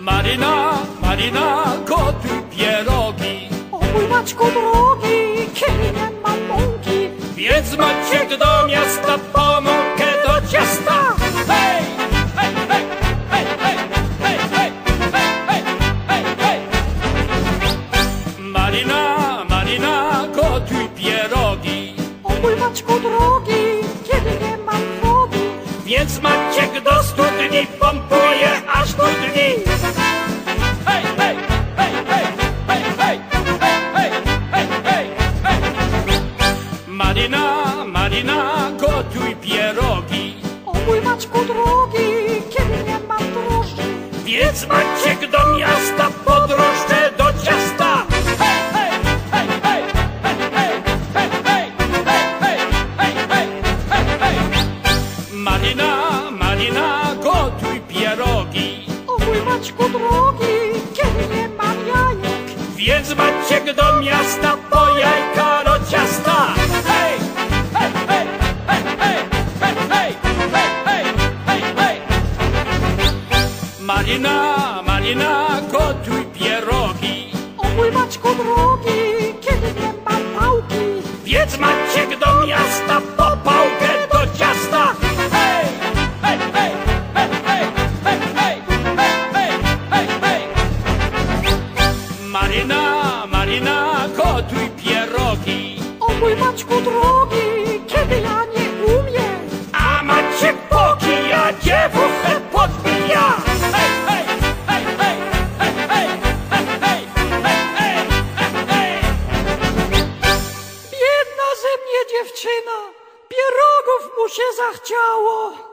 Marina, Marina, gotuj pierogi. O mój Maćku drogi, kiedy nie mam mąki, Więc Maciek do miasta po mąkę do ciasta. Hej, hej, hej, hej, hej, hej, hej, hej, hej, hej. Marina, Marina, gotuj pierogi. o mój Maćku drogi, kiedy nie mam drogi, Więc Maciek do studni pompuje aż studni. Hej, hej, hej, hej, hej, hej, hej, hej, hej, hej. Marina, Marina, gotuj pierogi. o mój Maćku drogi, kiedy nie mam drożdży, Więc Maciek do miasta podróżne do ciasta. Hej, hej, hej, hej, hej, hej, hej, hej, hej, hej, hej, hej. Marina, Marina, gotuj pierogi. o mój Maćku drogi, kiedy nie mam jajek, Więc Maciek do miasta po jajka do ciasta. Hej, hej, hej, hej, hej, hej, hej, hej, hej, hej. Marina, Marina, gotuj pierogi. o mój Maćku drogi, kiedy nie mam pałki, Więc Maciek do miasta po pałkę do ciasta. Hej, hej, hej, hej, hej, hej, hej, hej, hej, hej. Marina, Marina, gotuj pierogi. o mój Maćku drogi, kiedy ja nie umiem, A Maciek pokija, dziewuchę podbija. Hej, hej, hej, hej, hej, hej, hej, hej, hej, hej, hej. biedna ze mnie dziewczyna, pierogów mu się zachciało.